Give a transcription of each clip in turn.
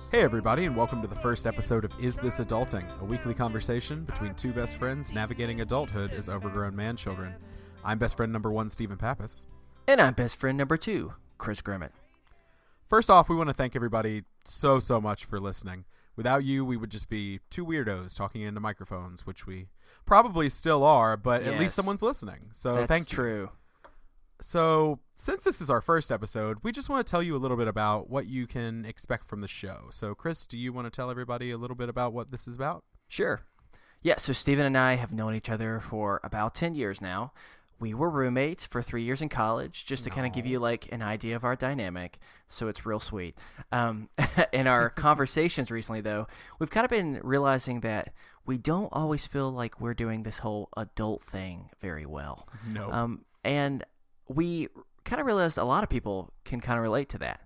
Hey everybody, and welcome to the first episode of Is This Adulting? A weekly conversation between two best friends navigating adulthood as overgrown man-children. I'm best friend number 1, Stephen Pappas. And I'm best friend number 2, Chris Grimmett. First off, we want to thank everybody so much for listening. Without you, we would just be two weirdos talking into microphones, which we probably still are, but at least someone's listening. So thank you. That's true. So, since this is our first episode, we just want to tell you a little bit about what you can expect from the show. So, Chris, do you want to tell everybody a little bit about what this is about? Sure. Yeah, so Stephen and I have known each other for about 10 years now. We were roommates for 3 years in college, just to kind of give you like an idea of our dynamic. So it's real sweet. In our conversations recently, though, we've kind of been realizing that we don't always feel like we're doing this whole adult thing very well. No. And we kind of realized a lot of people can kind of relate to that.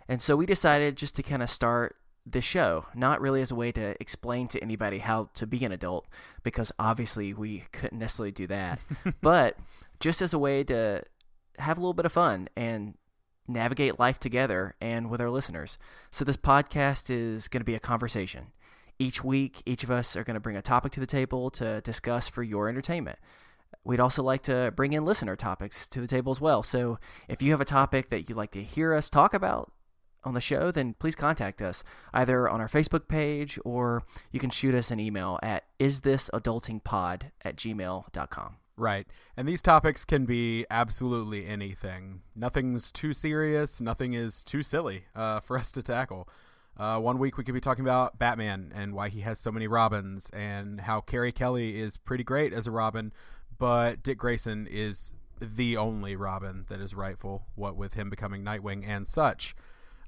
And so we decided just to kind of start the show, not really as a way to explain to anybody how to be an adult, because obviously we couldn't necessarily do that, but just as a way to have a little bit of fun and navigate life together and with our listeners. So this podcast is going to be a conversation. Each week, each of us are going to bring a topic to the table to discuss for your entertainment. We'd also like to bring in listener topics to the table as well. So if you have a topic that you'd like to hear us talk about on the show, then please contact us either on our Facebook page, or you can shoot us an email at isthisadultingpod@gmail.com. Right. And these topics can be absolutely anything. Nothing's too serious. Nothing is too silly for us to tackle. One week we could be talking about Batman and why he has so many Robins, and how Carrie Kelly is pretty great as a Robin, but Dick Grayson is the only Robin that is rightful, what with him becoming Nightwing and such.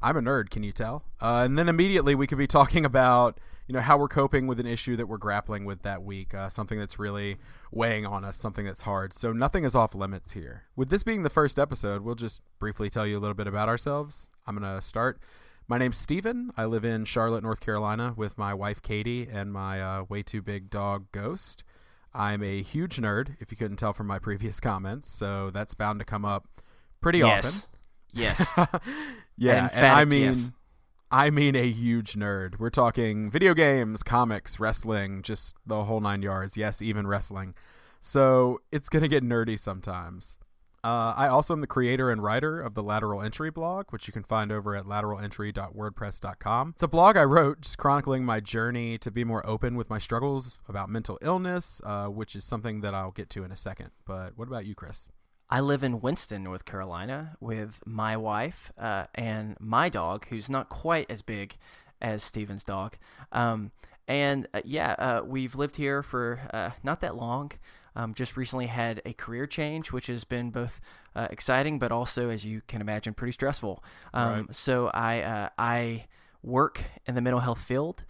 I'm a nerd, can you tell? And then immediately we could be talking about, how we're coping with an issue that we're grappling with that week, something that's really weighing on us, something that's hard. So nothing is off limits here. With this being the first episode, we'll just briefly tell you a little bit about ourselves. I'm going to start. My name's Steven. I live in Charlotte, North Carolina with my wife, Katie, and my way too big dog, Ghost. I'm a huge nerd, if you couldn't tell from my previous comments, so that's bound to come up pretty often. Yes. Yeah, and I mean a huge nerd. We're talking video games, comics, wrestling, just the whole 9 yards. Yes, even wrestling. So it's going to get nerdy sometimes. I also am the creator and writer of the Lateral Entry blog, which you can find over at lateralentry.wordpress.com. It's a blog I wrote just chronicling my journey to be more open with my struggles about mental illness, which is something that I'll get to in a second. But what about you, Chris? I live in Winston, North Carolina with my wife and my dog, who's not quite as big as Steven's dog. We've lived here for not that long. Just recently had a career change, which has been both exciting, but also, as you can imagine, pretty stressful. Right. So I work in the mental health field.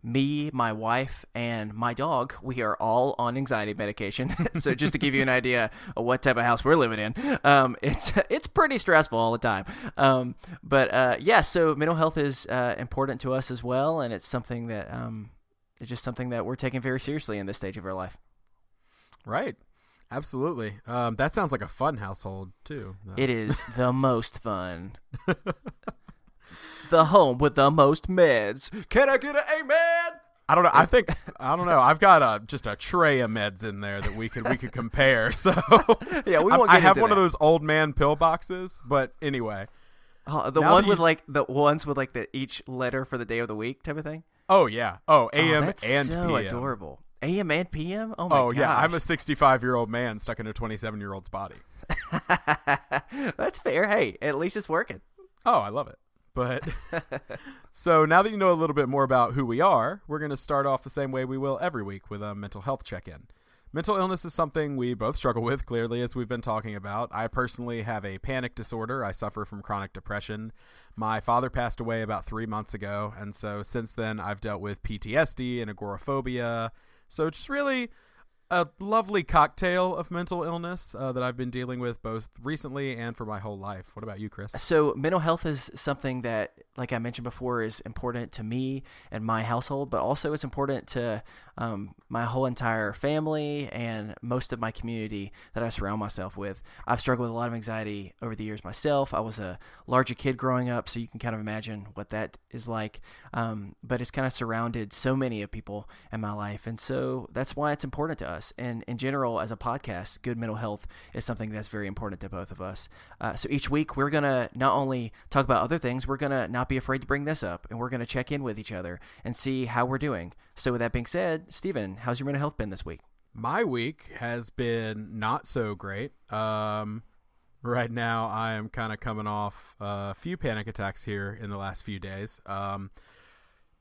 Me, my wife, and my dog, we are all on anxiety medication. So just to give you an idea of what type of house we're living in, it's pretty stressful all the time. So mental health is important to us as well, and it's something that it's just something that we're taking very seriously in this stage of our life. Right. Absolutely. That sounds like a fun household, too. It is the most fun. The home with the most meds. Can I get an amen? I don't know. I don't know. I've got just a tray of meds in there that we could compare. So yeah, we won't get I have into one that. of those old man pill boxes, but anyway. The one with the ones with like the each letter for the day of the week type of thing. Oh yeah. Oh, AM that's and so PM. Adorable. AM and PM? Oh my gosh. Yeah, I'm a 65-year-old man stuck in a 27-year-old's body. That's fair. Hey, at least it's working. Oh, I love it. But so now that you know a little bit more about who we are, we're going to start off the same way we will every week with a mental health check-in. Mental illness is something we both struggle with, clearly, as we've been talking about. I personally have a panic disorder. I suffer from chronic depression. My father passed away about 3 months ago, and so since then I've dealt with PTSD and agoraphobia. So just really a lovely cocktail of mental illness that I've been dealing with both recently and for my whole life. What about you, Chris? So mental health is something that, like I mentioned before, is important to me and my household, but also it's important to my whole entire family and most of my community that I surround myself with. I've struggled with a lot of anxiety over the years myself. I was a larger kid growing up, so you can kind of imagine what that is like. But it's kind of surrounded so many of people in my life, and so that's why it's important to us. And in general, as a podcast, good mental health is something that's very important to both of us. So each week, we're going to not only talk about other things, we're going to not be afraid to bring this up, and we're going to check in with each other and see how we're doing. So with that being said, Steven, how's your mental health been this week? My week has been not so great. Right now, I am kind of coming off a few panic attacks here in the last few days.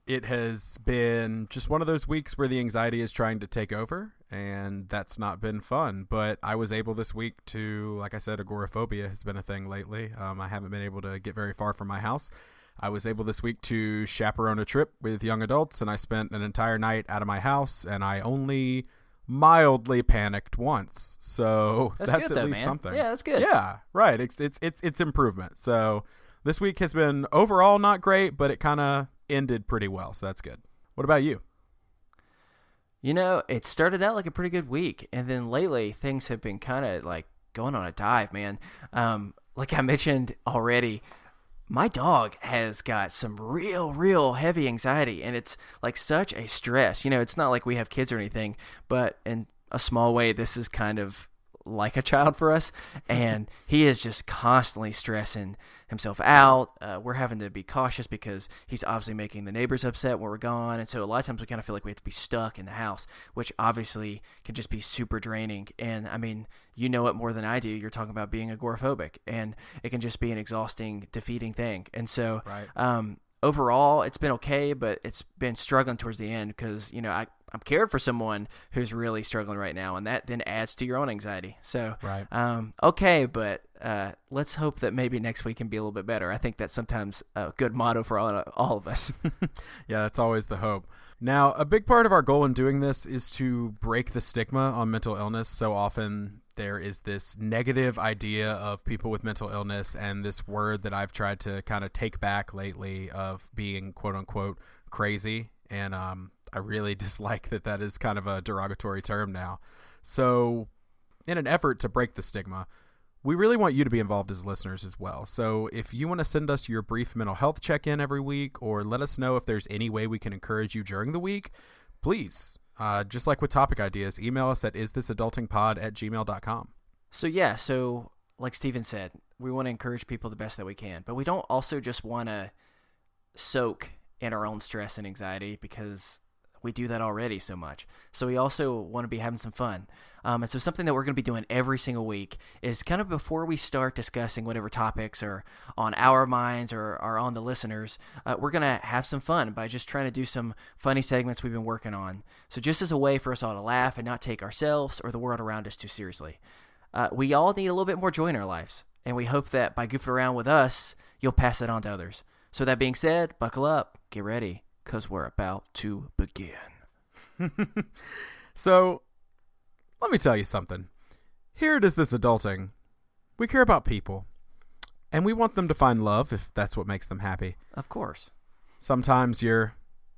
It has been just one of those weeks where the anxiety is trying to take over, and that's not been fun. But I was able this week to, like I said, agoraphobia has been a thing lately. I haven't been able to get very far from my house. I was able this week to chaperone a trip with young adults, and I spent an entire night out of my house, and I only mildly panicked once. So that's good, at though, least man. something. Yeah, that's good. Yeah, right. It's improvement. So this week has been overall not great, but it kind of ended pretty well. So that's good. What about you? You know, it started out like a pretty good week, and then lately things have been kind of like going on a dive, man. Like I mentioned already, my dog has got some real heavy anxiety, and it's like such a stress. You know, it's not like we have kids or anything, but in a small way, this is kind of like a child for us, and he is just constantly stressing himself out. We're having to be cautious because he's obviously making the neighbors upset when we're gone, and so a lot of times we kind of feel like we have to be stuck in the house, which obviously can just be super draining. And I mean, you know it more than I do. You're talking about being agoraphobic, and it can just be an exhausting, defeating thing. And so Right. Overall, it's been okay, but it's been struggling towards the end because, you know, I'm cared for someone who's really struggling right now, and that then adds to your own anxiety. So, Right. Okay, but let's hope that maybe next week can be a little bit better. I think that's sometimes a good motto for all of us. Yeah, that's always the hope. Now, a big part of our goal in doing this is to break the stigma on mental illness. So often there is this negative idea of people with mental illness and this word that I've tried to kind of take back lately of being quote unquote crazy. And I really dislike that is kind of a derogatory term now. So in an effort to break the stigma, we really want you to be involved as listeners as well. So if you want to send us your brief mental health check-in every week, or let us know if there's any way we can encourage you during the week, please, just like with topic ideas, email us at isthisadultingpod@gmail.com. So like Steven said, we want to encourage people the best that we can, but we don't also just want to soak in our own stress and anxiety because we do that already so much. So we also want to be having some fun. And so something that we're going to be doing every single week is kind of before we start discussing whatever topics are on our minds or are on the listeners, we're going to have some fun by just trying to do some funny segments we've been working on. So just as a way for us all to laugh and not take ourselves or the world around us too seriously. We all need a little bit more joy in our lives. And we hope that by goofing around with us, you'll pass it on to others. So that being said, buckle up, get ready, because we're about to begin. So, let me tell you something. Here it is, this adulting. We care about people, and we want them to find love if that's what makes them happy. Of course. Sometimes you're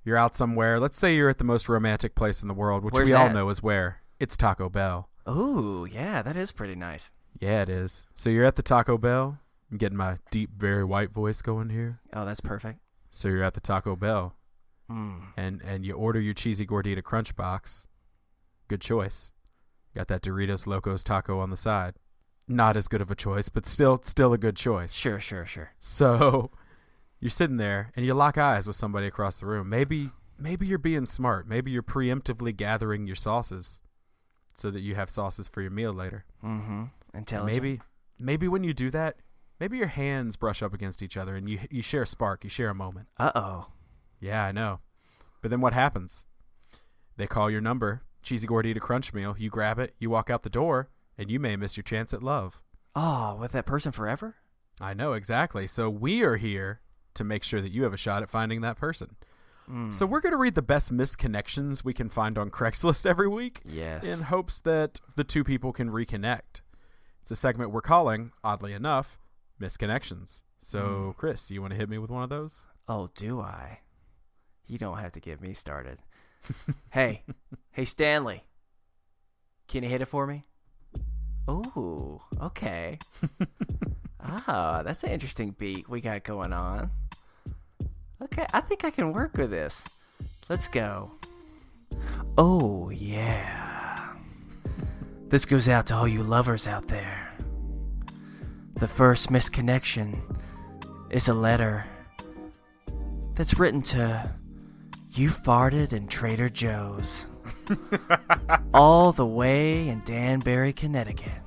out somewhere. Let's say you're at the most romantic place in the world, which Where's we all that? know is where. It's Taco Bell. Ooh, yeah, that is pretty nice. Yeah, it is. So you're at the Taco Bell. I'm getting my deep, very white voice going here. Oh, that's perfect. So you're at the Taco Bell. Mm. And you order your cheesy gordita crunch box. Good choice. Got that Doritos Locos taco on the side. Not as good of a choice, but still a good choice. Sure. So you're sitting there and you lock eyes with somebody across the room. Maybe you're being smart. Maybe you're preemptively gathering your sauces so that you have sauces for your meal later. Mm-hmm. Intelligent. Maybe when you do that, maybe your hands brush up against each other and you share a spark. You share a moment. Uh-oh. Yeah, I know. But then what happens? They call your number, cheesy gordita crunch meal. You grab it, you walk out the door, and you may miss your chance at love. Oh, with that person forever? I know, exactly. So we are here to make sure that you have a shot at finding that person. So we're going to read the best misconnections we can find on Craigslist every week. Yes. In hopes that the two people can reconnect. It's a segment we're calling, oddly enough, Misconnections. So, Chris, you want to hit me with one of those? Oh, do I? You don't have to get me started. Hey, Stanley. Can you hit it for me? Ooh, okay. That's an interesting beat we got going on. Okay, I think I can work with this. Let's go. Oh, yeah. This goes out to all you lovers out there. The first misconnection is a letter that's written to You Farted in Trader Joe's. All the way in Danbury, Connecticut.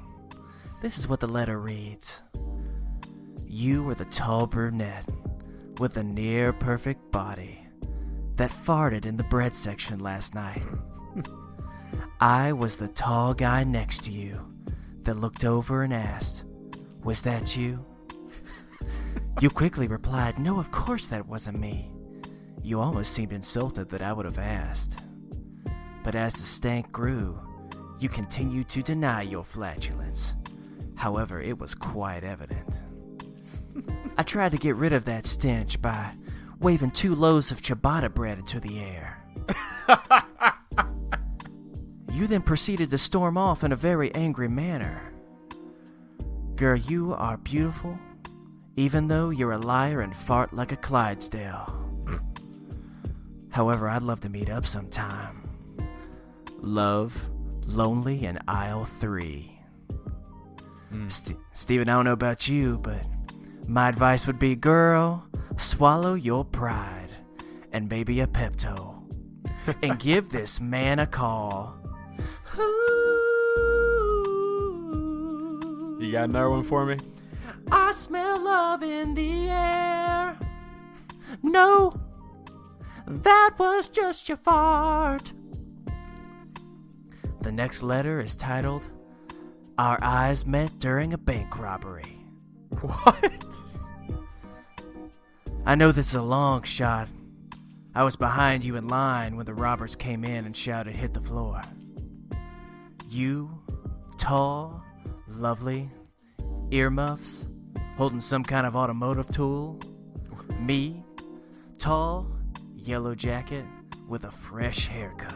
This is what the letter reads. You were the tall brunette with a near-perfect body that farted in the bread section last night. I was the tall guy next to you that looked over and asked, was that you? You quickly replied, no, of course that wasn't me. You almost seemed insulted that I would have asked. But as the stank grew, you continued to deny your flatulence. However, it was quite evident. I tried to get rid of that stench by waving 2 loaves of ciabatta bread into the air. You then proceeded to storm off in a very angry manner. Girl, you are beautiful, even though you're a liar and fart like a Clydesdale. However, I'd love to meet up sometime. Love, Lonely, in aisle 3. Steven, I don't know about you, but my advice would be, girl, swallow your pride and maybe a Pepto and give this man a call. You got another one for me? I smell love in the air. No, that was just your fart. The next letter is titled, Our Eyes Met During a Bank Robbery. What? I know this is a long shot. I was behind you in line when the robbers came in and shouted, hit the floor. You, tall, lovely, earmuffs, holding some kind of automotive tool. Me, tall, yellow jacket with a fresh haircut.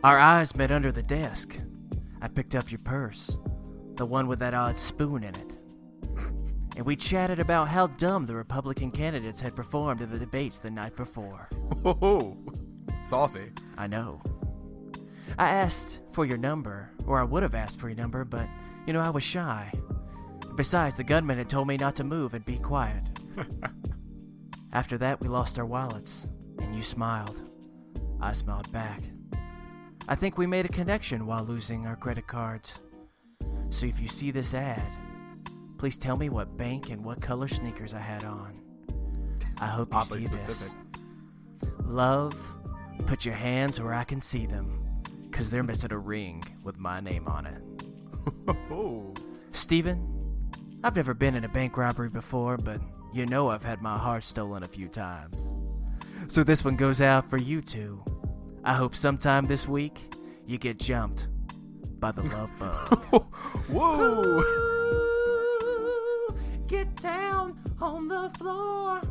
Our eyes met under the desk. I picked up your purse, the one with that odd spoon in it. And we chatted about how dumb the Republican candidates had performed in the debates the night before. Oh, saucy. I know. I asked for your number, or I would have asked for your number, but, I was shy. Besides, the gunman had told me not to move and be quiet. After that, we lost our wallets, and you smiled. I smiled back. I think we made a connection while losing our credit cards. So if you see this ad, please tell me what bank and what color sneakers I had on. I hope you Oddly see specific. this. Love, put your hands where I can see them, 'cause they're missing a ring with my name on it. Steven, I've never been in a bank robbery before, but I've had my heart stolen a few times. So this one goes out for you two. I hope sometime this week you get jumped by the love bug. Whoa! Get down on the floor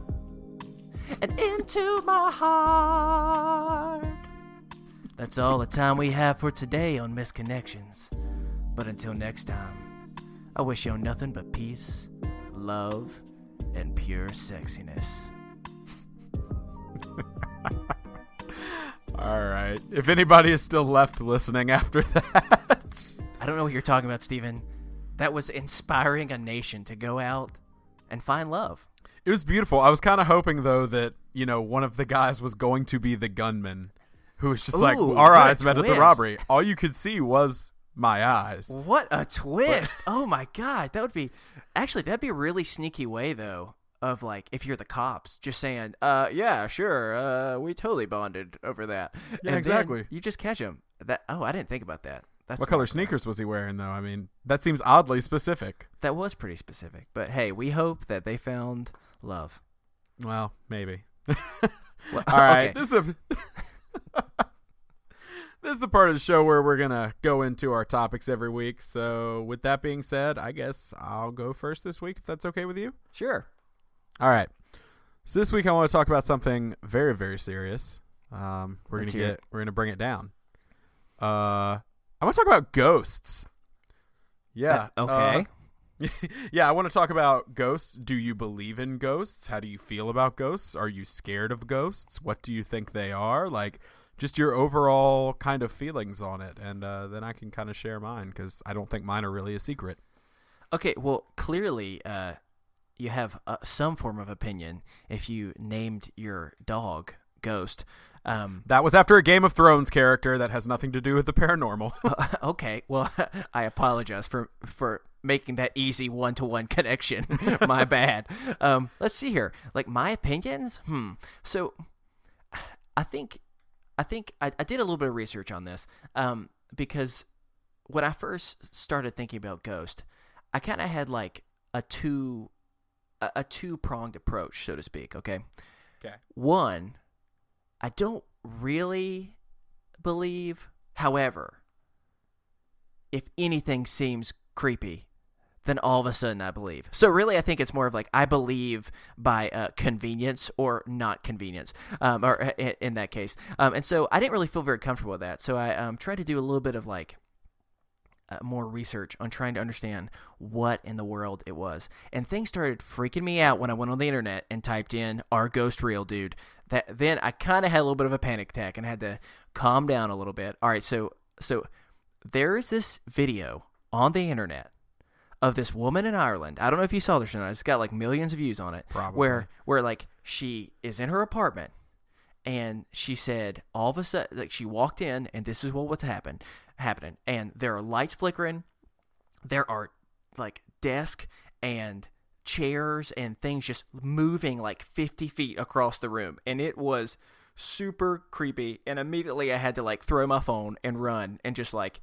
and into my heart. That's all the time we have for today on Misconnections. But until next time, I wish you nothing but peace, love, and pure sexiness. All right. If anybody is still left listening after that. I don't know what you're talking about, Steven. That was inspiring a nation to go out and find love. It was beautiful. I was kind of hoping, though, that, one of the guys was going to be the gunman who was just like, our eyes met at the robbery. All you could see was my eyes. What a twist. Oh, my God. That'd be a really sneaky way, though, of, like, if you're the cops, just saying, yeah, sure, we totally bonded over that. Yeah, and exactly. You just catch him. I didn't think about that. That's what color sneakers was he wearing, though? I mean, that seems oddly specific. That was pretty specific. But, hey, we hope that they found love. Well, maybe. Well, All right. okay. This is the part of the show where we're going to go into our topics every week. So with that being said, I guess I'll go first this week, if that's okay with you. Sure. All right. So this week I want to talk about something very, very serious. We're going to bring it down. I want to talk about ghosts. Yeah. Okay. Yeah, I want to talk about ghosts. Do you believe in ghosts? How do you feel about ghosts? Are you scared of ghosts? What do you think they are? Like, just your overall kind of feelings on it. And then I can kind of share mine, because I don't think mine are really a secret. Okay, well, clearly you have some form of opinion if you named your dog Ghost. That was after a Game of Thrones character that has nothing to do with the paranormal. Okay, well, I apologize for making that easy one-to-one connection. My bad. Let's see here. Like, my opinions? So I think I did a little bit of research on this because when I first started thinking about Ghost, I kind of had like a two-pronged approach, so to speak, okay? Okay. One, I don't really believe. However, if anything seems creepy, then all of a sudden I believe. So really, I think it's more of like I believe by convenience or not convenience, or in that case. And so I didn't really feel very comfortable with that. So I tried to do a little bit of like more research on trying to understand what in the world it was. And things started freaking me out when I went on the internet and typed in, "Are ghosts real, dude?" Then I kind of had a little bit of a panic attack and had to calm down a little bit. All right, so there is this video on the internet of this woman in Ireland. I don't know if you saw this or not. It's got like millions of views on it. Probably. Where like she is in her apartment and she said all of a sudden, like, she walked in and this is what was happening, and there are lights flickering. There are like desk and chairs and things just moving like 50 feet across the room, and it was super creepy. And immediately I had to like throw my phone and run and just like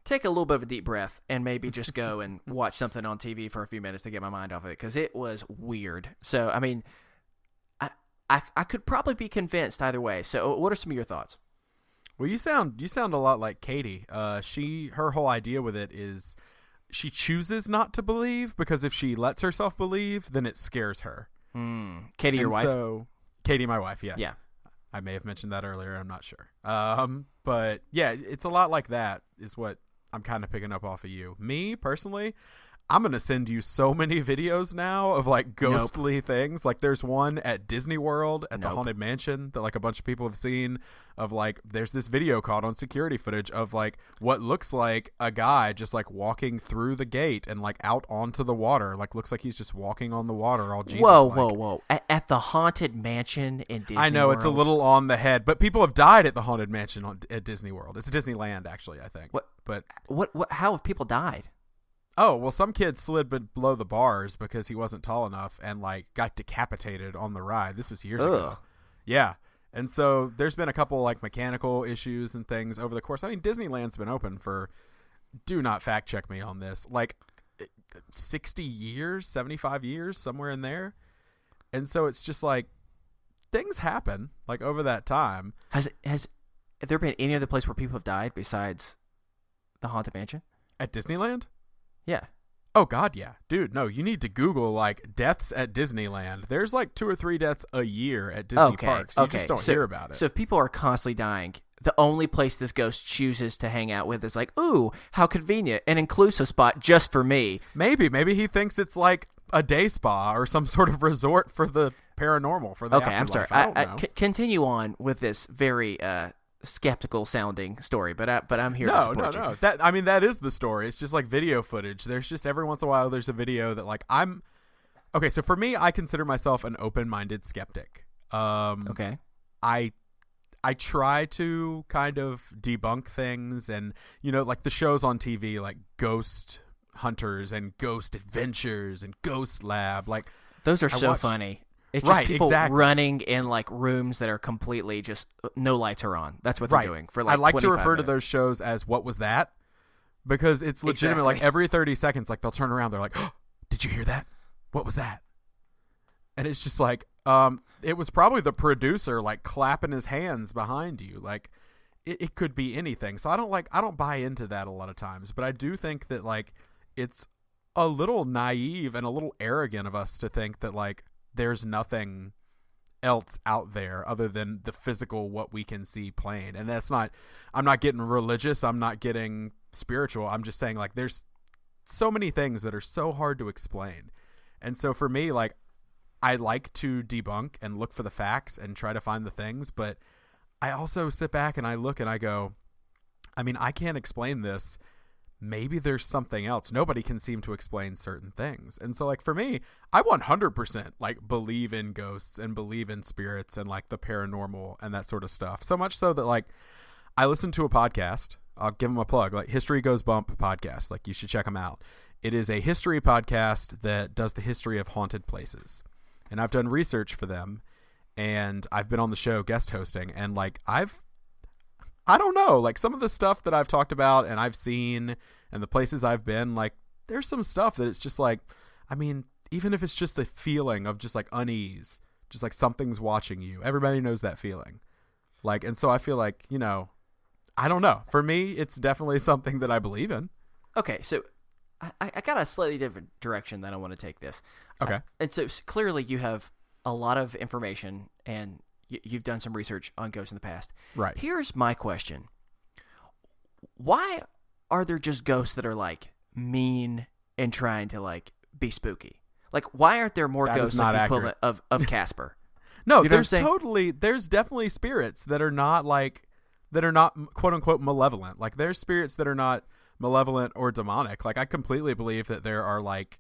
take a little bit of a deep breath and maybe just go and watch something on TV for a few minutes to get my mind off of it, because it was weird. So I mean, I could probably be convinced either way. So what are some of your thoughts? Well, you sound a lot like Katie. Her whole idea with it is she chooses not to believe, because if she lets herself believe, then it scares her. Katie, your wife? So Katie, my wife, yes. Yeah. I may have mentioned that earlier. I'm not sure. But yeah, it's a lot like that is what I'm kind of picking up off of you. Me, personally, I'm going to send you so many videos now of like ghostly things. Like there's one at Disney World at the Haunted Mansion that like a bunch of people have seen of like, there's this video caught on security footage of like what looks like a guy just like walking through the gate and like out onto the water. Like looks like he's just walking on the water all Jesus. Whoa. At the Haunted Mansion in Disney I know World? It's a little on the head, but people have died at the Haunted Mansion at Disney World. It's Disneyland actually, I think. What how have people died? Oh, well, some kid slid below the bars because he wasn't tall enough and, like, got decapitated on the ride. This was years ago. Yeah. And so there's been a couple, like, mechanical issues and things over the course. I mean, Disneyland's been open for, do not fact check me on this, like 60 years, 75 years, somewhere in there. And so it's just like things happen, like, over that time. Has there been any other place where people have died besides the Haunted Mansion? At Disneyland? Yeah. Oh, God, yeah. Dude, no, you need to Google, like, deaths at Disneyland. There's, like, 2 or 3 deaths a year at Disney parks. You just don't hear about it. So if people are constantly dying, the only place this ghost chooses to hang out with is like, ooh, how convenient, an inclusive spot just for me. Maybe he thinks it's, like, a day spa or some sort of resort for the paranormal, for the afterlife. I'm sorry. I don't know. Continue on with this very skeptical sounding story, but I'm here to support you. No. That is the story. It's just like video footage. There's just every once in a while there's a video that like okay, so for me, I consider myself an open-minded skeptic. Okay. I try to kind of debunk things, and like the shows on TV like Ghost Hunters and Ghost Adventures and Ghost Lab, like those are so funny. It's just people running in like rooms that are completely just no lights are on. That's what they're doing for like I like to 25 refer minutes. to those shows as "What was that?" because it's legitimate. Like every 30 seconds, like they'll turn around, they're like, oh, "Did you hear that? What was that?" And it's just like, It was probably the producer like clapping his hands behind you. Like it could be anything. So I don't buy into that a lot of times, but I do think that like it's a little naive and a little arrogant of us to think that like there's nothing else out there other than the physical, what we can see playing. And I'm not getting religious. I'm not getting spiritual. I'm just saying like there's so many things that are so hard to explain. And so for me, like, I like to debunk and look for the facts and try to find the things, but I also sit back and I look and I go, I mean, I can't explain this. Maybe there's something else. Nobody can seem to explain certain things. And so like for me, I 100% like believe in ghosts and believe in spirits and like the paranormal and that sort of stuff. So much so that like I listen to a podcast. I'll give them a plug, like History Goes Bump podcast. Like you should check them out. It is a history podcast that does the history of haunted places. And I've done research for them and I've been on the show guest hosting and like I don't know, like some of the stuff that I've talked about and I've seen and the places I've been, like there's some stuff that it's just like, I mean, even if it's just a feeling of just like unease, just like something's watching you, everybody knows that feeling. Like, and so I feel like, you know, I don't know. For me, it's definitely something that I believe in. Okay, so I got a slightly different direction that I want to take this. Okay. And so clearly you have a lot of information and you've done some research on ghosts in the past. Right. Here's my question. Why are there just ghosts that are like mean and trying to like be spooky? Like why aren't there more ghosts like the equivalent of Casper? No, you know there's definitely spirits that are not quote unquote malevolent. Like there's spirits that are not malevolent or demonic. Like I completely believe that there are like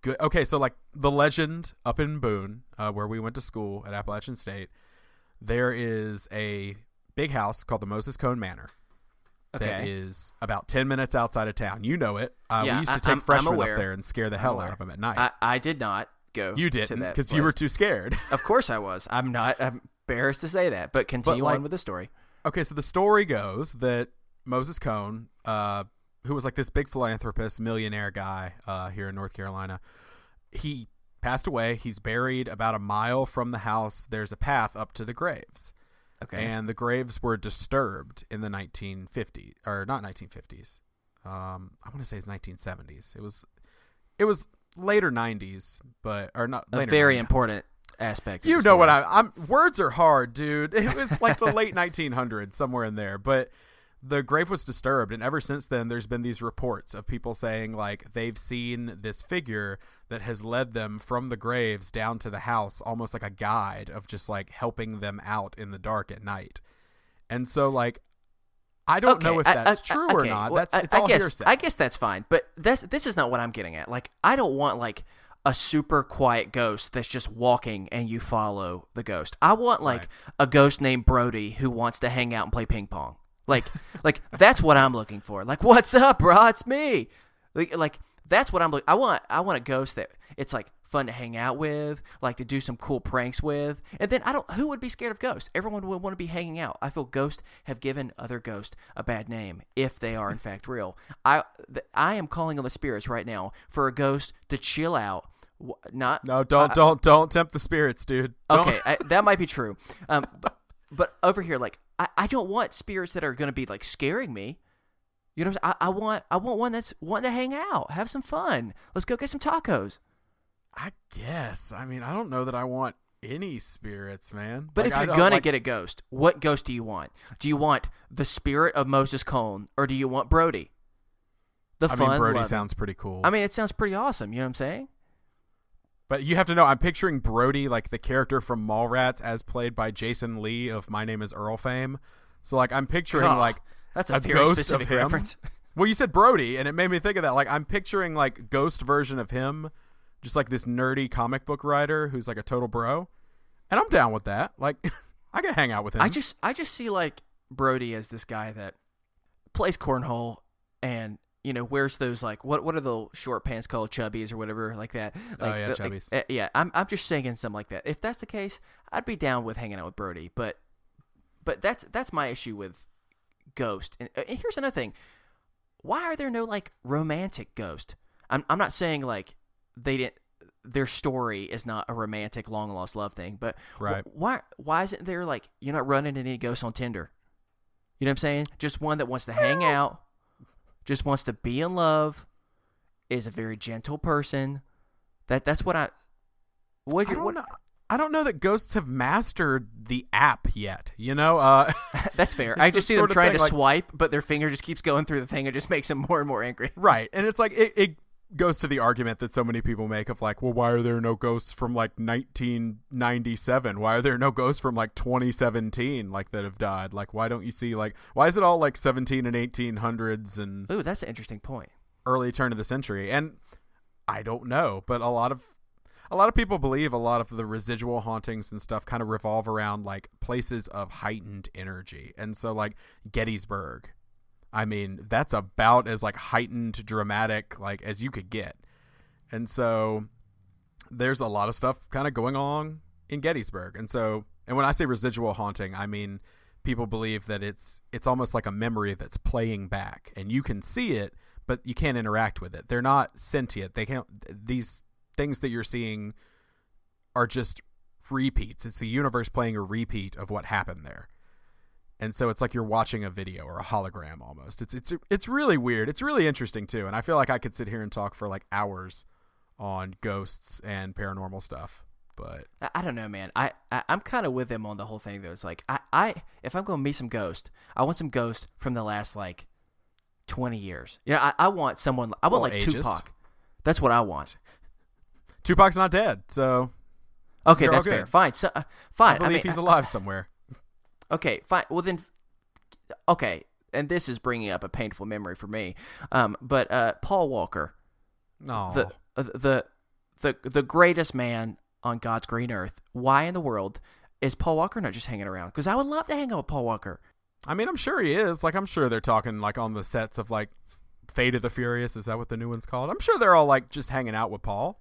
good. Okay, so like the legend up in Boone, where we went to school at Appalachian State, there is a big house called the Moses Cone Manor. Okay. That is about 10 minutes outside of town. You know it. We used to take freshmen up there and scare the hell out of them at night. I did not go. You didn't because you were too scared. Of course I was. I'm embarrassed to say that, but continue on with the story. Okay, so the story goes that Moses Cone, who was like this big philanthropist, millionaire guy here in North Carolina, he passed away. He's buried about a mile from the house. There's a path up to the graves. Okay. And the graves were disturbed in the 1950s, or not 1950s. I want to say it's 1970s. It was later 90s, but or not. A very important aspect. You know what I'm. Words are hard, dude. It was like the late 1900s, somewhere in there. But the grave was disturbed, and ever since then, there's been these reports of people saying like they've seen this figure that has led them from the graves down to the house, almost like a guide of just like helping them out in the dark at night. And so like I don't know if that's true or not. It's all hearsay. I guess that's fine, but this is not what I'm getting at. Like I don't want like a super quiet ghost that's just walking and you follow the ghost. I want like a ghost named Brody who wants to hang out and play ping pong. Like that's what I'm looking for. Like, what's up, bro? It's me. Like that's what I'm looking. I want a ghost that it's like fun to hang out with, like to do some cool pranks with. And then who would be scared of ghosts? Everyone would want to be hanging out. I feel ghosts have given other ghosts a bad name if they are in fact real. I am calling on the spirits right now for a ghost to chill out. Don't tempt the spirits, dude. Okay, that might be true. But over here, like I don't want spirits that are going to be like scaring me. You know, I want one that's wanting to hang out, have some fun. Let's go get some tacos. I guess. I mean, I don't know that I want any spirits, man. But like, if you're gonna get a ghost, what ghost do you want? Do you want the spirit of Moses Cone, or do you want Brody? Brody sounds pretty cool. I mean, it sounds pretty awesome. You know what I'm saying? But you have to know, I'm picturing Brody, like the character from Mallrats, as played by Jason Lee of My Name is Earl fame. So, like, I'm picturing, that's a very ghost specific of him. reference. Well, you said Brody, and it made me think of that. Like, I'm picturing, like, ghost version of him, just like this nerdy comic book writer who's, like, a total bro. And I'm down with that. Like, I can hang out with him. I just see, like, Brody as this guy that plays cornhole and, you know, wears those like what are the short pants called, chubbies or whatever like that. Like, chubbies. Yeah, I'm just saying something like that. If that's the case, I'd be down with hanging out with Brody. But that's my issue with Ghost. And here's another thing: why are there no like romantic Ghost? I'm not saying like they didn't. their story is not a romantic, long lost love thing. But Right. why isn't there like you're not running into any ghosts on Tinder? You know what I'm saying? Just one that wants to hang out, just wants to be in love, is a very gentle person. That's what I. I don't know that ghosts have mastered the app yet. That's fair. I just see them trying to swipe, but their finger just keeps going through the thing. It just makes them more and more angry. Right, and it's like it goes to the argument that so many people make of like, well, why are there no ghosts from like 1997? Why are there no ghosts from like 2017 like that have died? Like, why don't you see like why is it all like 17 and 1800s and Ooh, that's an interesting point. Early turn of the century? And I don't know, but a lot of people believe a lot of the residual hauntings and stuff kind of revolve around like places of heightened energy. And so like Gettysburg, I mean, that's about as like heightened dramatic like as you could get. And so there's a lot of stuff kind of going on in Gettysburg. And when I say residual haunting, I mean people believe that it's almost like a memory that's playing back and you can see it, but you can't interact with it. They're not sentient. These things that you're seeing are just repeats. It's the universe playing a repeat of what happened there. And so it's like you're watching a video or a hologram almost. It's really weird. It's really interesting too. And I feel like I could sit here and talk for like hours on ghosts and paranormal stuff. But I don't know, man. I'm kind of with them on the whole thing though. It's like I if I'm going to meet some ghost, I want some ghost from the last like 20 years. I want someone. I want like ageist. Tupac. That's what I want. Tupac's not dead, so okay, that's fair. Fine, so, fine. I believe he's alive somewhere. Okay, fine. Well then, okay, and this is bringing up a painful memory for me. But Paul Walker, no, the greatest man on God's green earth. Why in the world is Paul Walker not just hanging around? Because I would love to hang out with Paul Walker. I mean, I'm sure he is. Like, I'm sure they're talking like on the sets of like Fate of the Furious. Is that what the new one's called? I'm sure they're all like just hanging out with Paul.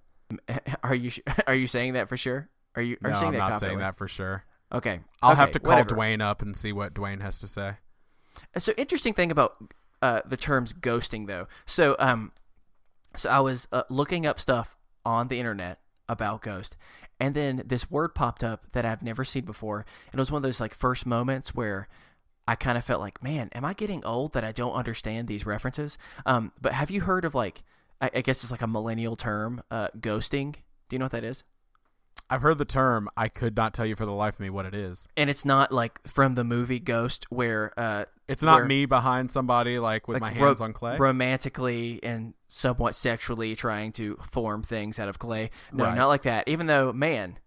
Are you saying that for sure? Are you no, saying I'm that not confidently? saying that for sure. Okay. I'll have to call Dwayne up and see what Dwayne has to say. So interesting thing about the terms ghosting though. So I was looking up stuff on the internet about ghost, and then this word popped up that I've never seen before. And it was one of those like first moments where I kind of felt like, man, am I getting old that I don't understand these references? But have you heard of like, I guess it's like a millennial term, ghosting? Do you know what that is? I've heard the term. I could not tell you for the life of me what it is. And it's not like from the movie Ghost where it's not me behind somebody like with my hands on clay. Romantically and somewhat sexually trying to form things out of clay. No, right. Not like that. Even though, man,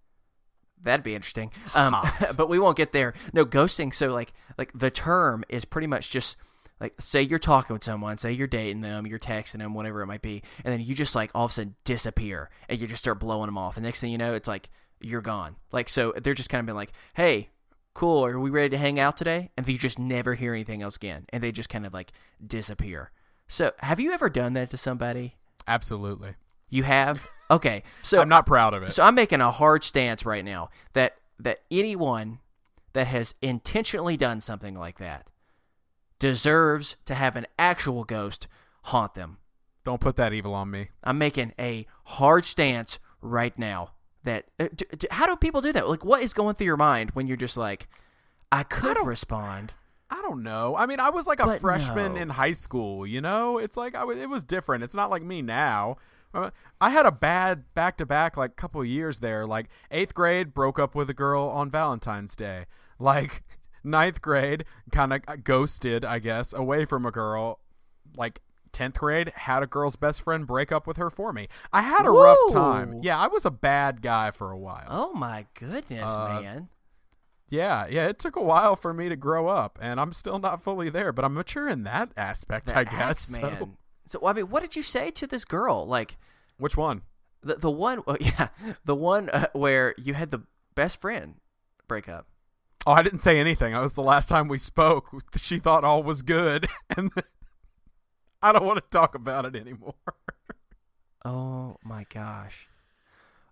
that'd be interesting. But we won't get there. No, ghosting. So like the term is pretty much just like, say you're talking with someone, say you're dating them, you're texting them, whatever it might be, and then you just like all of a sudden disappear and you just start blowing them off. And next thing you know, it's like you're gone. Like, so they're just kind of been like, hey, cool, are we ready to hang out today? And you just never hear anything else again. And they just kind of like disappear. So have you ever done that to somebody? Absolutely. You have? Okay. So I'm not proud of it. So I'm making a hard stance right now that anyone that has intentionally done something like that deserves to have an actual ghost haunt them. Don't put that evil on me. I'm making a hard stance right now that how do people do that? Like, what is going through your mind when you're just like, I could respond. I don't know. I mean, I was like a freshman in high school, you know? It's like it was different. It's not like me now. I had a bad back-to-back like couple of years there. Like 8th grade, broke up with a girl on Valentine's Day. Like 9th grade, kind of ghosted, I guess, away from a girl. Like 10th grade, had a girl's best friend break up with her for me. I had a rough time. Yeah, I was a bad guy for a while. Oh my goodness, man. Yeah, it took a while for me to grow up, and I'm still not fully there, but I'm mature in that aspect, I guess. Man. So, I mean, what did you say to this girl? Like, which one? The one, the one where you had the best friend break up. Oh, I didn't say anything. That was the last time we spoke. She thought all was good, and I don't want to talk about it anymore. Oh my gosh!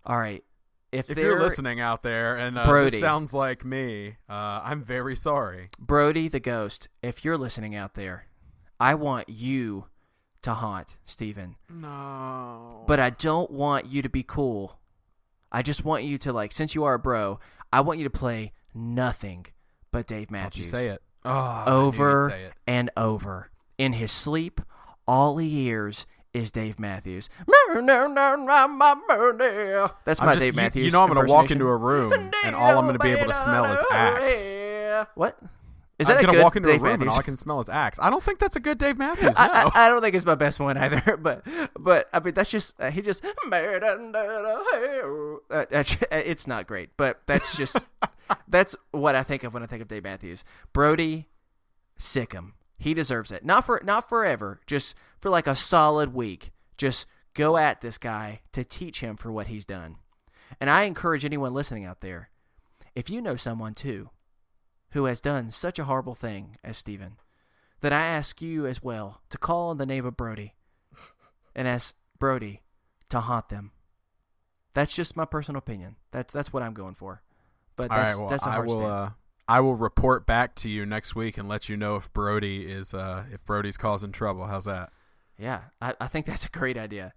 All right, if you're listening out there and this sounds like me, I'm very sorry. Brody the ghost, if you're listening out there, I want you to haunt, Steven. No. But I don't want you to be cool. I just want you to, like, since you are a bro, I want you to play nothing but Dave Matthews. Don't you say it. Oh, over say it. and over. In his sleep, all he hears is Dave Matthews. That's my Dave Matthews. You know, I'm going to walk into a room and all I'm going to be able to smell is axe. What? I'm going to walk into a room and all I can smell is axe. I don't think that's a good Dave Matthews. No. I don't think it's my best one either. But I mean, that's just he just. It's not great, but that's just that's what I think of when I think of Dave Matthews. Brody, Sitcom. He deserves it. Not forever, just for like a solid week. Just go at this guy to teach him for what he's done. And I encourage anyone listening out there, if you know someone too who has done such a horrible thing as Steven, then I ask you as well to call on the name of Brody and ask Brody to haunt them. That's just my personal opinion. That's what I'm going for. But that's a hard stance. I will report back to you next week and let you know if Brody's causing trouble. How's that? Yeah, I think that's a great idea.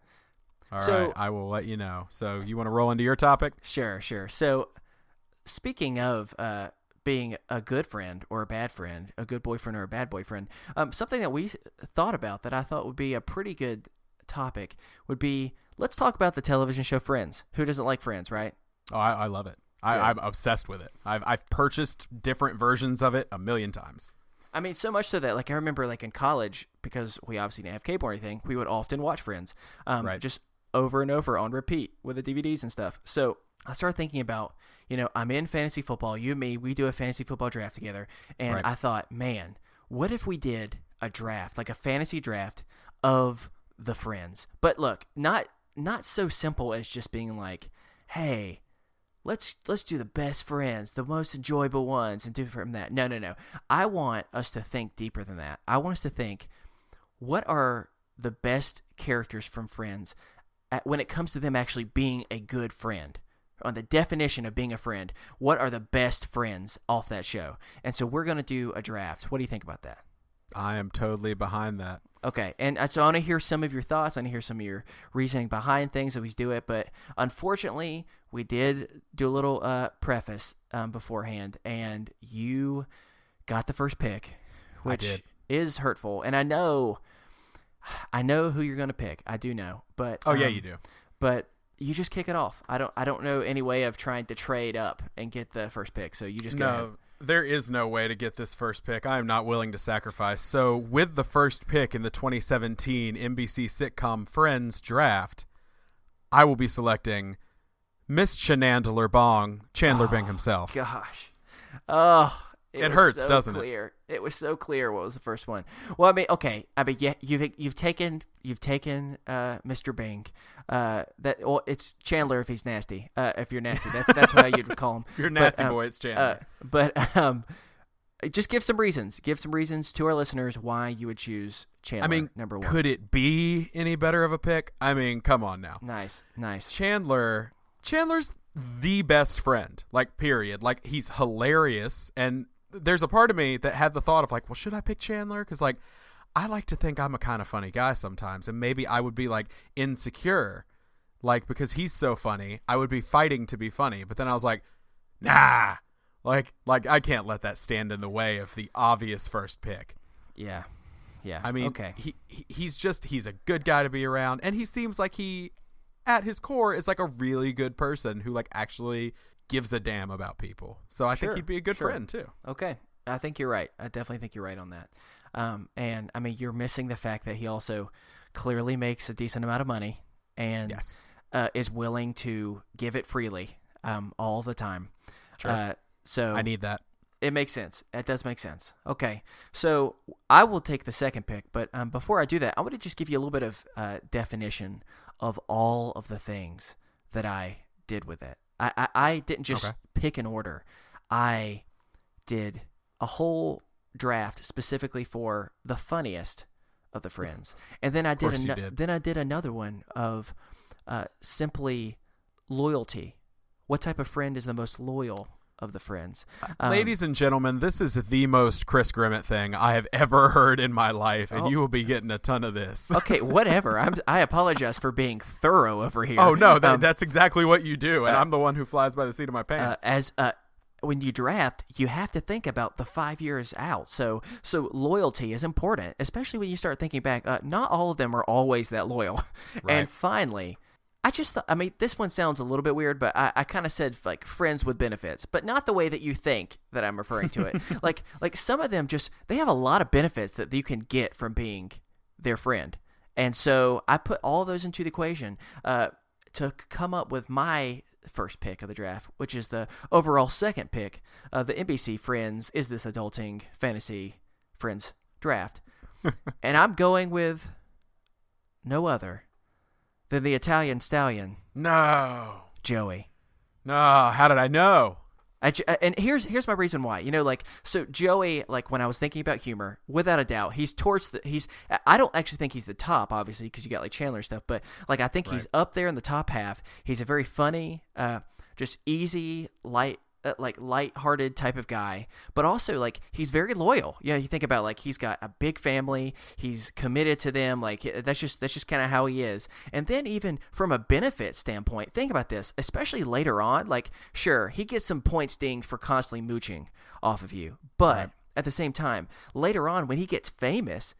All right, I will let you know. So you want to roll into your topic? Sure. So speaking of being a good friend or a bad friend, a good boyfriend or a bad boyfriend, something that we thought about that I thought would be a pretty good topic would be, let's talk about the television show Friends. Who doesn't like Friends, right? Oh, I love it. I'm obsessed with it. I've purchased different versions of it 1,000,000 times. I mean, so much so that, like, I remember, like, in college, because we obviously didn't have cable or anything, we would often watch Friends, just over and over on repeat with the DVDs and stuff. So I started thinking about, I'm in fantasy football. You and me, we do a fantasy football draft together, and I thought, man, what if we did a draft, like a fantasy draft of the Friends? But look, not so simple as just being like, hey, let's do the best friends, the most enjoyable ones, and do from that. No. I want us to think deeper than that. I want us to think, what are the best characters from Friends when it comes to them actually being a good friend? On the definition of being a friend, what are the best friends off that show? And so we're going to do a draft. What do you think about that? I am totally behind that. Okay, and so I want to hear some of your thoughts. I want to hear some of your reasoning behind things as we do it. But unfortunately, we did do a little preface beforehand, and you got the first pick, which is hurtful. And I know who you're going to pick. I do know, but yeah, you do. But you just kick it off. I don't know any way of trying to trade up and get the first pick. So you just go ahead. There is no way to get this first pick. I am not willing to sacrifice. So with the first pick in the 2017 NBC sitcom Friends draft, I will be selecting Miss Chandler Bong, Chandler Bing himself. Gosh. Oh, it hurts, so doesn't it? It was so clear what was the first one. Well, I mean, okay. I mean, yeah, you've taken Mr. Bing. It's Chandler if he's nasty. If you're nasty, that's how you'd call him. If you're nasty boy, it's Chandler. Just give some reasons. Give some reasons to our listeners why you would choose Chandler. I mean, number one. Could it be any better of a pick? I mean, come on now. Nice. Chandler's the best friend. Like, period. Like, he's hilarious, and there's a part of me that had the thought of, like, well, should I pick Chandler? Because, like, I like to think I'm a kind of funny guy sometimes, and maybe I would be, like, insecure, like, because he's so funny, I would be fighting to be funny. But then I was like, nah, like I can't let that stand in the way of the obvious first pick. Yeah. I mean, okay. He's a good guy to be around, and he seems like he, at his core, is like a really good person who, like, actually gives a damn about people. So I think he'd be a good friend too. Okay. I think you're right. I definitely think you're right on that. And I mean, you're missing the fact that he also clearly makes a decent amount of money and is willing to give it freely all the time. Sure. So I need that. It makes sense. It does make sense. Okay. So I will take the second pick, but before I do that, I want to just give you a little bit of definition of all of the things that I did with it. I didn't just pick an order. I did a whole draft specifically for the funniest of the Friends, and then I did another one of simply loyalty. What type of friend is the most loyal of the friends. Ladies and gentlemen, this is the most Chris Grimmett thing I have ever heard in my life, and you will be getting a ton of this. Okay, whatever. I apologize for being thorough over here. Oh, no, that's exactly what you do, and I'm the one who flies by the seat of my pants. When you draft, you have to think about the 5 years out. So loyalty is important, especially when you start thinking back. Not all of them are always that loyal. Right. And finally, I just thought, this one sounds a little bit weird, but I kind of said like friends with benefits, but not the way that you think that I'm referring to it. like some of them they have a lot of benefits that you can get from being their friend. And so I put all those into the equation to come up with my first pick of the draft, which is the overall second pick of the NBC Friends Is This Adulting Fantasy Friends draft. And I'm going with no other than the Italian Stallion. No. Joey. No, how did I know? And here's my reason why. So Joey, like when I was thinking about humor, without a doubt, I don't actually think he's the top, obviously, because you got like Chandler and stuff, but like I think he's up there in the top half. He's a very funny, just easy, light-hearted type of guy, but also like he's very loyal. You think about like he's got a big family, he's committed to them, like that's just kind of how he is. And then even from a benefit standpoint, think about this, especially later on, like sure, he gets some points dinged for constantly mooching off of you, but at the same time, later on when he gets famous,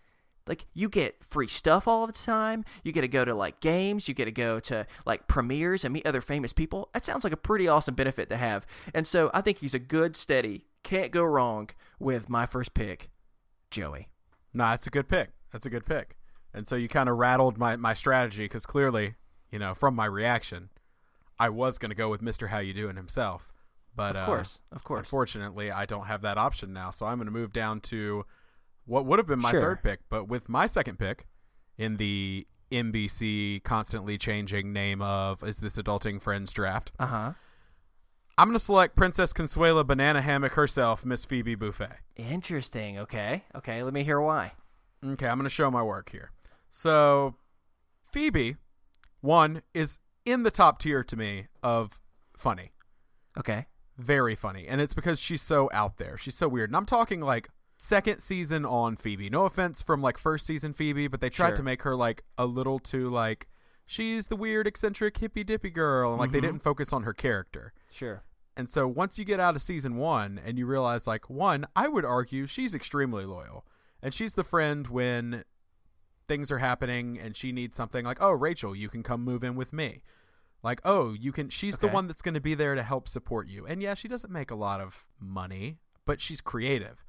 like you get free stuff all the time. You get to go to like games. You get to go to like premieres and meet other famous people. That sounds like a pretty awesome benefit to have. And so I think he's a good, steady, can't go wrong with my first pick, Joey. Nah, that's a good pick. And so you kind of rattled my strategy because clearly, from my reaction, I was going to go with Mr. How You Doing himself. But of course. Unfortunately, I don't have that option now. So I'm going to move down to what would have been my third pick, but with my second pick in the NBC constantly changing name of Is This Adulting Friends draft, I'm going to select Princess Consuela Banana Hammock herself, Miss Phoebe Buffet. Interesting. Okay, let me hear why. Okay, I'm going to show my work here. So Phoebe, one, is in the top tier to me of funny. Okay. Very funny. And it's because she's so out there. She's so weird. And I'm talking like second season on Phoebe. No offense from like first season Phoebe, but they tried to make her like a little too like she's the weird eccentric hippy dippy girl, and like they didn't focus on her character. Sure. And so once you get out of season 1 and you realize like one, I would argue she's extremely loyal, and she's the friend when things are happening and she needs something like, oh, Rachel, you can come move in with me. Like, oh, you can. She's the one that's going to be there to help support you. And yeah, she doesn't make a lot of money, but she's creative.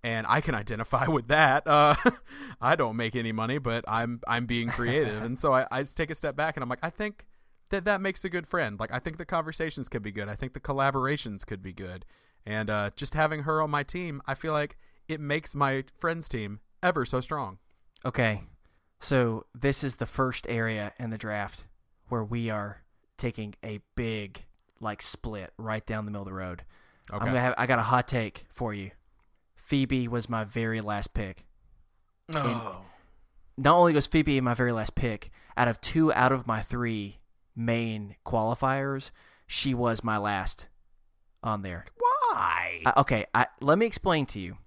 And I can identify with that. I don't make any money, but I'm being creative. And so I take a step back and I'm like, I think that makes a good friend. Like, I think the conversations could be good. I think the collaborations could be good. And just having her on my team, I feel like it makes my friends team ever so strong. Okay. So this is the first area in the draft where we are taking a big like split right down the middle of the road. Okay. I got a hot take for you. Phoebe was my very last pick. Oh. And not only was Phoebe my very last pick, out of my 3 main qualifiers, she was my last on there. Why? Okay, let me explain to you.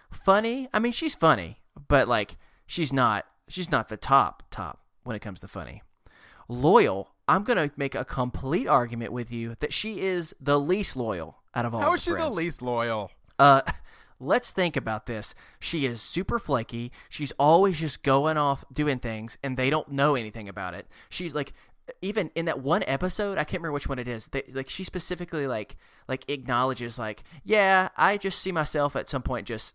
Funny, I mean, she's funny, but like she's not the top when it comes to funny. Loyal, I'm going to make a complete argument with you that she is the least loyal out of all. How is she friends. The least loyal? Let's think about this. She is super flaky. She's always just going off doing things, and they don't know anything about it. She's like, even in that one episode, I can't remember which one it is. Like she specifically like acknowledges like, yeah, I just see myself at some point just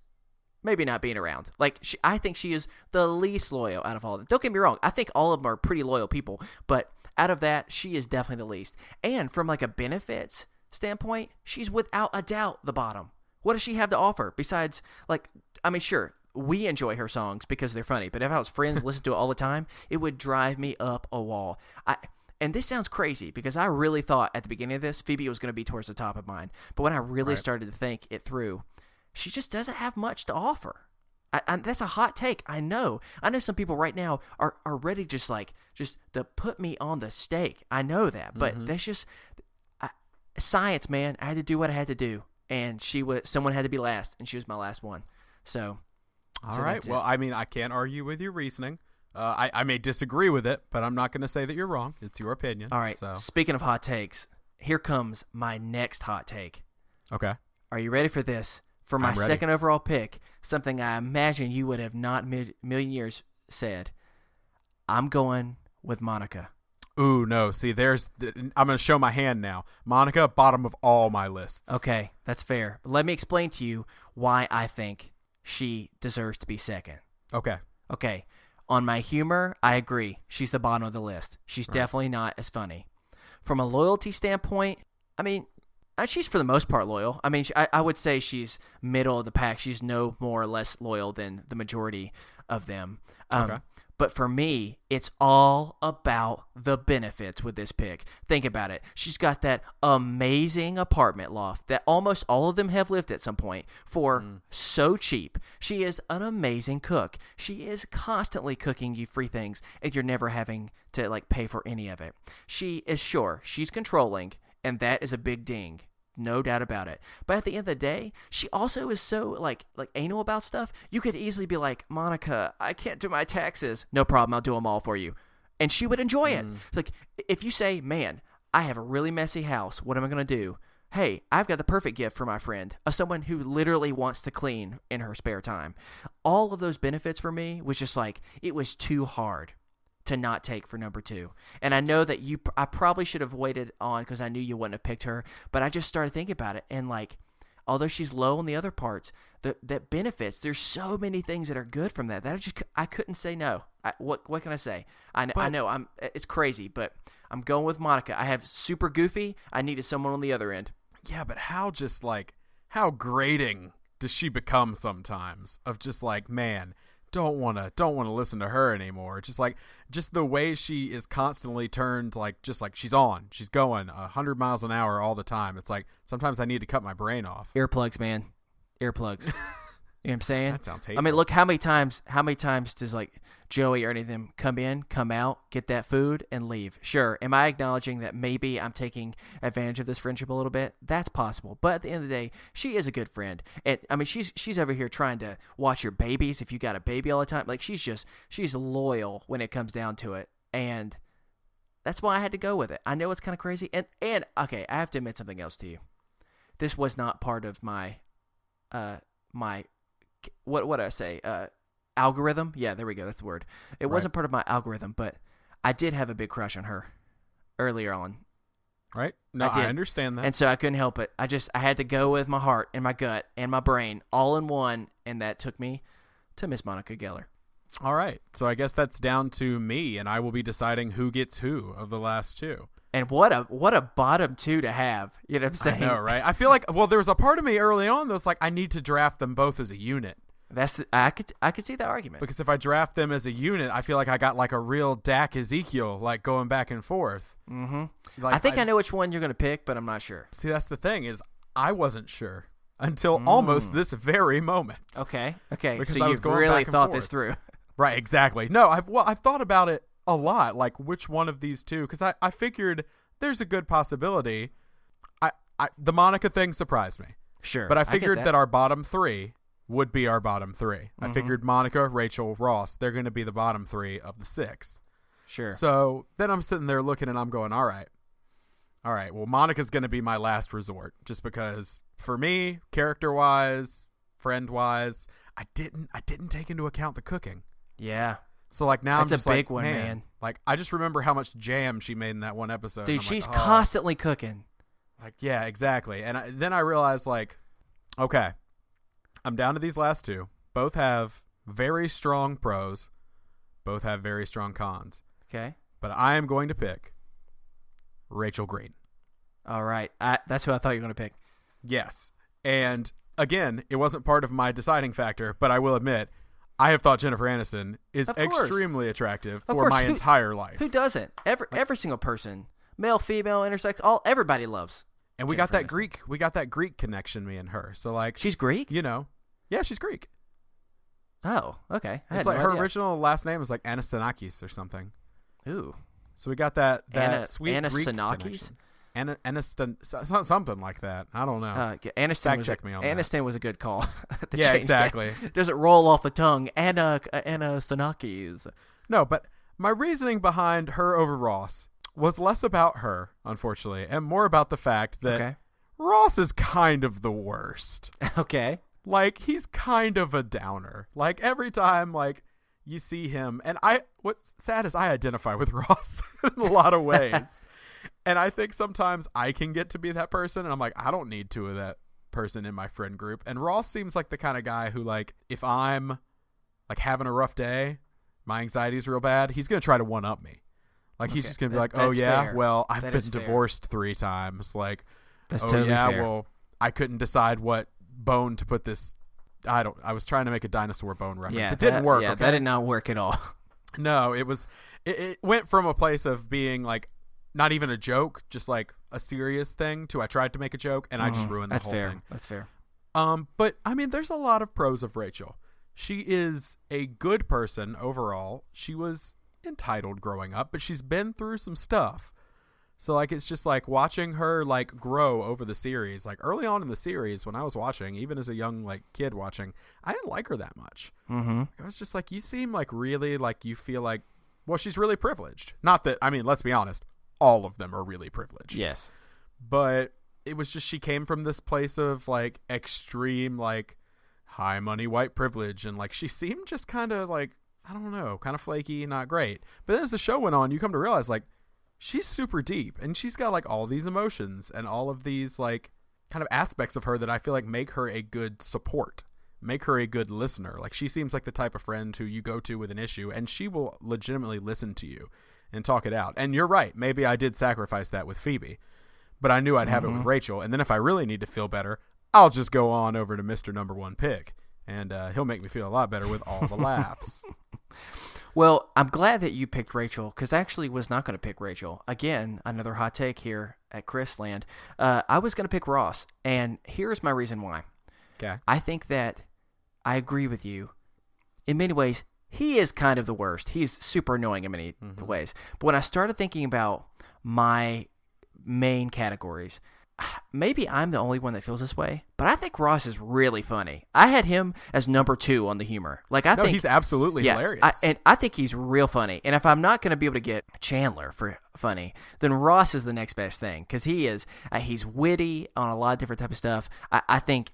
maybe not being around. Like I think she is the least loyal out of all of them. Don't get me wrong. I think all of them are pretty loyal people, but out of that, she is definitely the least. And from like a benefits standpoint, she's without a doubt the bottom. What does she have to offer besides, like, I mean, sure, we enjoy her songs because they're funny, but if I was friends listen to it all the time, it would drive me up a wall. And this sounds crazy because I really thought at the beginning of this, Phoebe was going to be towards the top of mine. But when I really started to think it through, she just doesn't have much to offer. That's a hot take. I know some people right now are ready just to put me on the stake. I know that, but that's just... science, man. I had to do what I had to do, and someone had to be last, and she was my last one. So, all right. Well, I mean, I can't argue with your reasoning. I may disagree with it, but I'm not going to say that you're wrong. It's your opinion. All right. So. Speaking of hot takes, here comes my next hot take. Okay. Are you ready for this? For my second overall pick, something I imagine you would have not million years said. I'm going with Monica. Ooh, no. See, I'm going to show my hand now. Monica, bottom of all my lists. Okay, that's fair. But let me explain to you why I think she deserves to be second. Okay. Okay. On my humor, I agree. She's the bottom of the list. She's definitely not as funny. From a loyalty standpoint, I mean, she's for the most part loyal. I mean, I would say she's middle of the pack. She's no more or less loyal than the majority of them. Okay. But for me, it's all about the benefits with this pick. Think about it. She's got that amazing apartment loft that almost all of them have lived at some point for so cheap. She is an amazing cook. She is constantly cooking you free things, and you're never having to pay for any of it. She is she's controlling, and that is a big ding. No doubt about it. But at the end of the day, she also is so like anal about stuff. You could easily be like, Monica, I can't do my taxes. No problem. I'll do them all for you. And she would enjoy it. Like if you say, man, I have a really messy house. What am I going to do? Hey, I've got the perfect gift for my friend, someone who literally wants to clean in her spare time. All of those benefits for me was just it was too hard to not take for number 2. And I know that I probably should have waited on because I knew you wouldn't have picked her, but I just started thinking about it, and although she's low on the other parts, that benefits, there's so many things that are good from that I couldn't say no. What can I say? I know it's crazy, but I'm going with Monica. I have super goofy. I needed someone on the other end. Yeah, but how grating does she become sometimes of just man, don't want to listen to her anymore. Just the way she is constantly turned she's going 100 miles an hour all the time. It's sometimes I need to cut my brain off. Earplugs, man. Earplugs. You know what I'm saying? That sounds hateful. I mean, look how many times does Joey or any of them come in, come out, get that food, and leave? Sure. Am I acknowledging that maybe I'm taking advantage of this friendship a little bit? That's possible. But at the end of the day, she is a good friend. And I mean, she's over here trying to watch your babies if you got a baby all the time. She's loyal when it comes down to it. And that's why I had to go with it. I know it's kind of crazy. And okay, I have to admit something else to you. This was not part of my what did I say? Algorithm? Yeah, there we go. That's the word. It wasn't part of my algorithm, but I did have a big crush on her earlier on. Right? No, I understand that. And so I couldn't help it. I had to go with my heart and my gut and my brain all in one, and that took me to Miss Monica Geller. All right. So I guess that's down to me, and I will be deciding who gets who of the last 2. And what a bottom 2 to have. You know what I'm saying? I know, right? I feel there was a part of me early on that was I need to draft them both as a unit. I could see that argument. Because if I draft them as a unit, I feel I got a real Dak Ezekiel, going back and forth. Mm-hmm. I think I know which one you're going to pick, but I'm not sure. See, that's the thing is I wasn't sure until almost this very moment. Okay. Because so you've really thought this through. Right, exactly. No, I've thought about it a lot, which one of these 2, because I figured there's a good possibility. The Monica thing surprised me. Sure. But I figured that our bottom 3 would be our bottom 3. Mm-hmm. I figured Monica, Rachel, Ross, they're going to be the bottom 3 of the 6. Sure. So then I'm sitting there looking and I'm going, all right, well, Monica's going to be my last resort just because for me, character-wise, friend-wise, I didn't take into account the cooking. Yeah. So now that's I'm just a big one, man. I just remember how much jam she made in that one episode. Dude, she's constantly cooking. Yeah, exactly. And then I realized okay, I'm down to these last 2. Both have very strong pros. Both have very strong cons. Okay. But I am going to pick Rachel Green. All right. That's who I thought you were going to pick. Yes. And again, it wasn't part of my deciding factor, but I will admit, I have thought Jennifer Aniston is extremely attractive for my entire life. Who doesn't? Every single person, male, female, intersex, everybody loves. And we got that Greek. We got that Greek connection, me and her. So she's Greek. Yeah, she's Greek. Oh, okay. It's her original last name is Anastonakis or something. Ooh. So we got that sweet Greek Anastonakis? connection. something like that. I don't know. Aniston check me on Aniston was a good call. Yeah, exactly. Does it roll off the tongue? Anna Stanakis. No, but my reasoning behind her over Ross was less about her, unfortunately, and more about the fact that Ross is kind of the worst. Okay. Like, he's kind of a downer. Like, every time, like, you see him, and what's sad is I identify with Ross in a lot of ways. And I think sometimes I can get to be that person, and I'm like, I don't need two of that person in my friend group. And Ross seems like the kind of guy who, like, if I'm, like, having a rough day, my anxiety's real bad, he's going to try to one-up me. Like, he's just going to be like, oh, yeah, fair. well, I've That been is fair. divorced 3 times. Like, That's oh, totally yeah, fair. well, I couldn't decide what bone to put this. I was trying to make a dinosaur bone reference. Yeah, it didn't work. Yeah, okay? that did not work at all. No, it went from a place of being like not even a joke, just like a serious thing, to I tried to make a joke and I just ruined the whole thing. That's fair. But I mean, there's a lot of pros of Rachel. She is a good person overall. She was entitled growing up, but she's been through some stuff. So, like, it's just, like, watching her, like, grow over the series. Like, early on in the series, when I was watching, even as a young, like, kid watching, I didn't like her that much. Mm-hmm. I was just like, you seem, like, really, like, you feel like, well, she's really privileged. Not that, I mean, let's be honest, all of them are really privileged. Yes. But it was just she came from this place of, like, extreme, like, high money white privilege. And, like, she seemed just kind of, like, I don't know, kind of flaky, not great. But then as the show went on, you come to realize, like, she's super deep, and she's got, like, all these emotions and all of these, like, kind of aspects of her that I feel like make her a good support, make her a good listener. Like, she seems like the type of friend who you go to with an issue, and she will legitimately listen to you and talk it out. And you're right. Maybe I did sacrifice that with Phoebe, but I knew I'd have it with Rachel. And then if I really need to feel better, I'll just go on over to Mr. Number One Pick, and he'll make me feel a lot better with all the laughs. Well, I'm glad that you picked Rachel, because I actually was not going to pick Rachel. Again, another hot take here at Chris Land. I was going to pick Ross, and here's my reason why. Okay. I think that I agree with you. In many ways, he is kind of the worst. He's super annoying in many ways. But when I started thinking about my main categories, maybe I'm the only one that feels this way, but I think Ross is really funny. I had him as number 2 on the humor. Like, I think he's absolutely hilarious. I think he's real funny. And if I'm not going to be able to get Chandler for funny, then Ross is the next best thing, because he is he's witty on a lot of different type of stuff. I think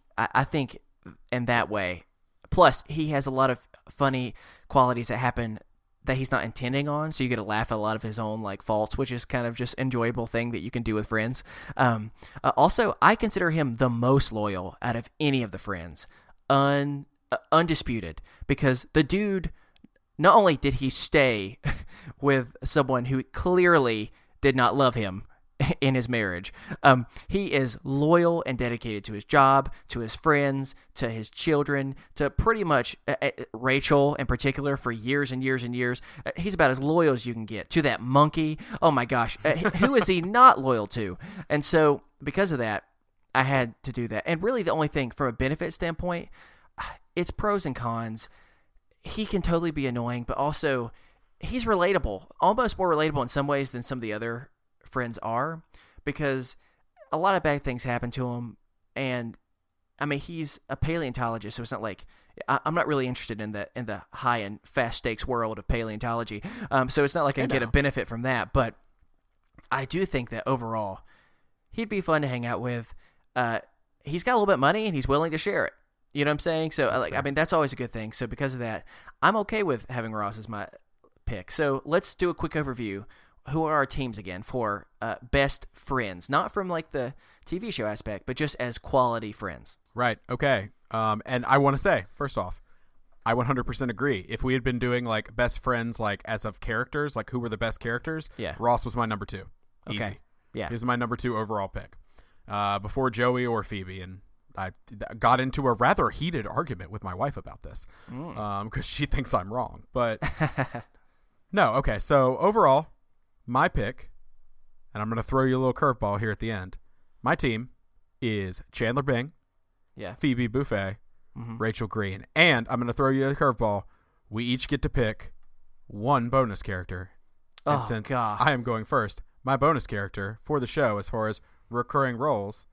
in that way. Plus, he has a lot of funny qualities that happen that he's not intending on, so you get to laugh at a lot of his own, like, faults, which is kind of just enjoyable thing that you can do with friends. Also, I consider him the most loyal out of any of the friends, undisputed, because the dude, not only did he stay with someone who clearly did not love him in his marriage, he is loyal and dedicated to his job, to his friends, to his children, to pretty much Rachel in particular for years and years and years. He's about as loyal as you can get to that monkey. Oh my gosh, who is he not loyal to? And so because of that, I had to do that. And really the only thing from a benefit standpoint, it's pros and cons. He can totally be annoying, but also he's relatable, almost more relatable in some ways than some of the other friends are, because a lot of bad things happen to him. And I mean, he's a paleontologist, so it's not like I'm not really interested in the high and fast stakes world of paleontology. So it's not like I can get a benefit from that. But I do think that overall, he'd be fun to hang out with. He's got a little bit of money and he's willing to share it. You know what I'm saying? So I mean, that's always a good thing. So because of that, I'm okay with having Ross as my pick. So let's do a quick overview. Who are our teams again for best friends? Not from like the TV show aspect, but just as quality friends. Right. Okay. And I want to say, first off, I 100% agree. If we had been doing like best friends, like as of characters, like who were the best characters, Ross was my number 2. Easy. Okay. Yeah. He's my number 2 overall pick. Before Joey or Phoebe. And I got into a rather heated argument with my wife about this because she thinks I'm wrong. But no. Okay. So overall, my pick, and I'm going to throw you a little curveball here at the end. My team is Chandler Bing, Phoebe Buffay, Rachel Green. And I'm going to throw you a curveball. We each get to pick one bonus character. And since I am going first, my bonus character for the show as far as recurring roles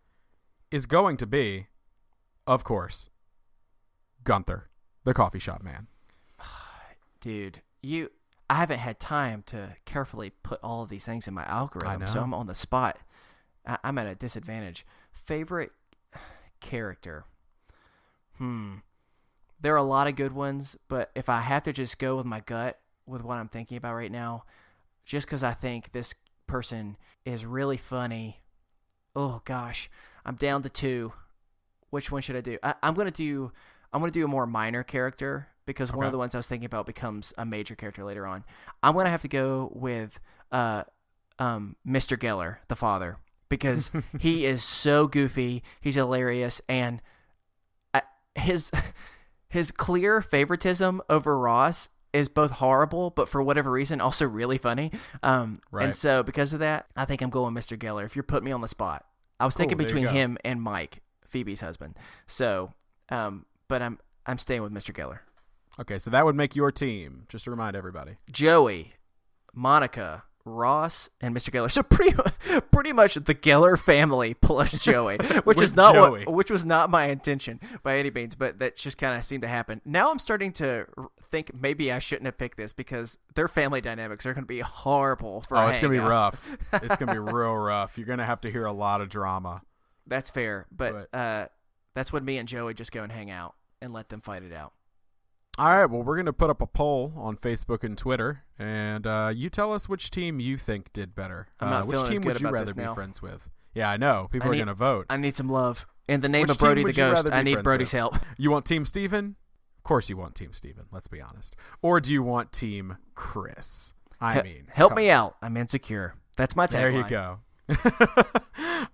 is going to be, of course, Gunther, the coffee shop man. Dude, I haven't had time to carefully put all of these things in my algorithm, so I'm on the spot. I'm at a disadvantage. Favorite character? There are a lot of good ones, but if I have to just go with my gut with what I'm thinking about right now, just because I think this person is really funny. Oh gosh, I'm down to 2. Which one should I do? I'm gonna do a more minor character because one of the ones I was thinking about becomes a major character later on. I'm gonna have to go with Mr. Geller, the father, because he is so goofy. He's hilarious, and his clear favoritism over Ross is both horrible, but for whatever reason, also really funny. Right. And so because of that, I think I'm going Mr. Geller. If you're putting me on the spot, I was thinking between him and Mike, Phoebe's husband. So, but I'm staying with Mr. Geller. Okay, so that would make your team, just to remind everybody. Joey, Monica, Ross, and Mr. Geller. So pretty much the Geller family plus Joey, which was not my intention by any means, but that just kind of seemed to happen. Now I'm starting to think maybe I shouldn't have picked this because their family dynamics are going to be horrible for it's going to be rough. It's going to be real rough. You're going to have to hear a lot of drama. That's fair, but that's when me and Joey just go and hang out and let them fight it out. All right, well, we're going to put up a poll on Facebook and Twitter, and you tell us which team you think did better. I'm not which feeling team as good would you about rather this be now. Friends with? Yeah, I know. People are going to vote. I need some love. In the name Which of Brody team the would you Ghost, rather be I need friends Brody's with? help. You want Team Steven? Of course you want Team Steven, let's be honest. Or do you want Team Chris? Help me out. I'm insecure. That's my tagline. There you go.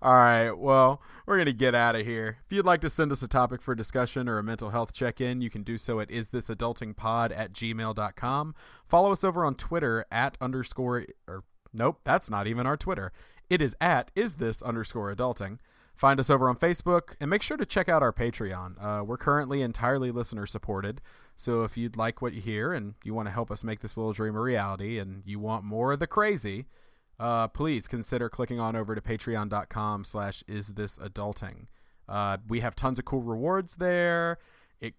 All right, well, we're going to get out of here. If you'd like to send us a topic for discussion or a mental health check-in, you can do so at isthisadultingpod@gmail.com. Follow us over on Twitter nope, that's not even our Twitter. It is at isthisadulting. Find us over on Facebook, and make sure to check out our Patreon. We're currently entirely listener-supported, so if you'd like what you hear and you want to help us make this little dream a reality and you want more of the crazy, please consider clicking on over to patreon.com/isthisadulting. We have tons of cool rewards there. It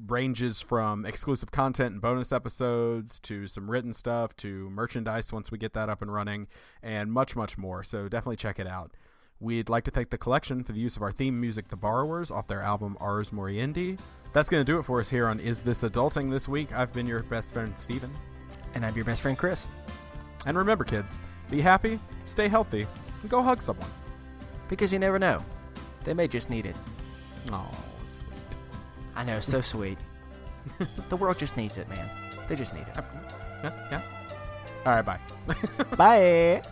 ranges from exclusive content and bonus episodes to some written stuff to merchandise once we get that up and running, and much, much more. So definitely check it out. We'd like to thank the collection for the use of our theme music, The Borrowers, off their album Ars Moriendi. That's going to do it for us here on Is This Adulting this week. I've been your best friend, Steven. And I'm your best friend, Chris. And remember, kids, be happy, stay healthy, and go hug someone. Because you never know. They may just need it. Oh, sweet. I know, so sweet. The world just needs it, man. They just need it. Yeah. All right, bye. Bye.